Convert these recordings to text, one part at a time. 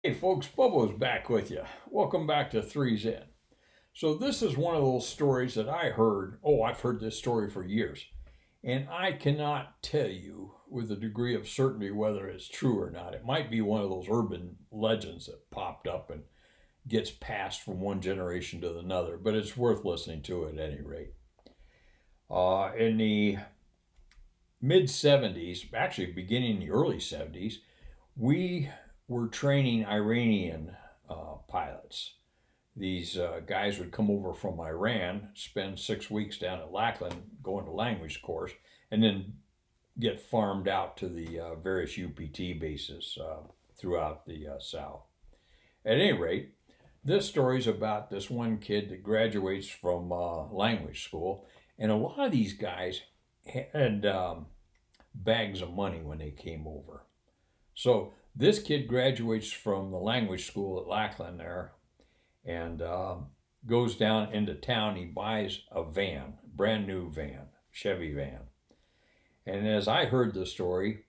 Hey folks, Bobo's back with you. Welcome back to Three's In. So this is one of those stories that I heard. Oh, I've heard this story for years, and I cannot tell you with a degree of certainty whether it's true or not. It might be one of those urban legends that popped up and gets passed from one generation to another, but it's worth listening to at any rate. In the mid 70s, actually beginning in the early 70s, we were training Iranian pilots. These guys would come over from Iran, spend 6 weeks down at Lackland going to language course, and then get farmed out to the various UPT bases throughout the South. At any rate, this story is about this one kid that graduates from language school, and a lot of these guys had bags of money when they came over. So this kid graduates from the language school at Lackland there and goes down into town. He buys a van, brand new van, Chevy van. And as I heard the story,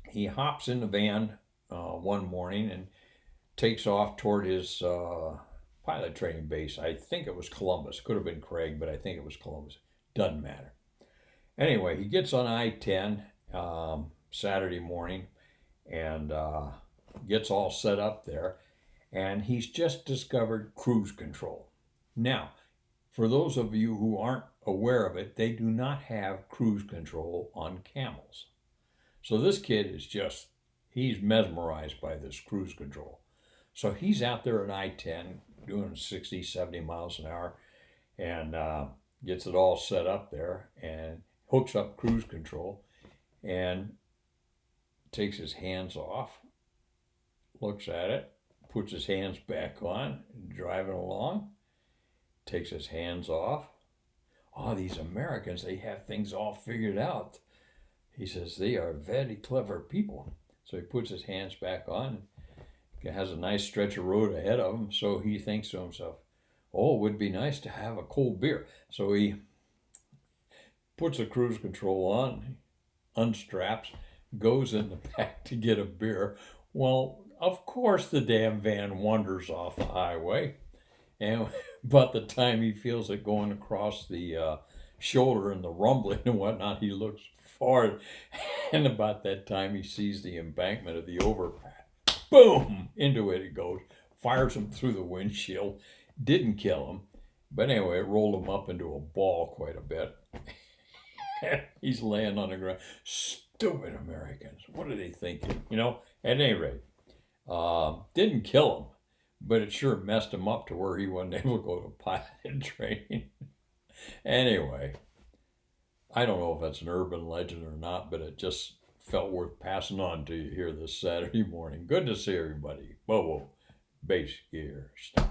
he hops in the van one morning and takes off toward his pilot training base. I think it was Columbus. Could have been Craig, but I think it was Columbus. Doesn't matter. Anyway, he gets on I-10 Saturday morning and gets all set up there. And he's just discovered cruise control. Now, for those of you who aren't aware of it, they do not have cruise control on Camels. So this kid is he's mesmerized by this cruise control. So he's out there at I-10 doing 60, 70 miles an hour and gets it all set up there and hooks up cruise control and takes his hands off, looks at it, puts his hands back on, driving along, takes his hands off. Oh, these Americans, they have things all figured out. He says they are very clever people. So he puts his hands back on, has a nice stretch of road ahead of him. So he thinks to himself, oh, it would be nice to have a cold beer. So he puts the cruise control on, unstraps, goes in the back to get a beer. Well, of course, the damn van wanders off the highway. And by the time he feels it going across the shoulder and the rumbling and whatnot, he looks forward. And about that time, he sees the embankment of the overpass. Boom! Into it goes. Fires him through the windshield. Didn't kill him. But anyway, it rolled him up into a ball quite a bit. He's laying on the ground. Stupid Americans. What are they thinking? At any rate, didn't kill him, but it sure messed him up to where he wasn't able to go to pilot training. Anyway, I don't know if that's an urban legend or not, but it just felt worth passing on to you here this Saturday morning. Good to see everybody. Whoa, base gear stuff.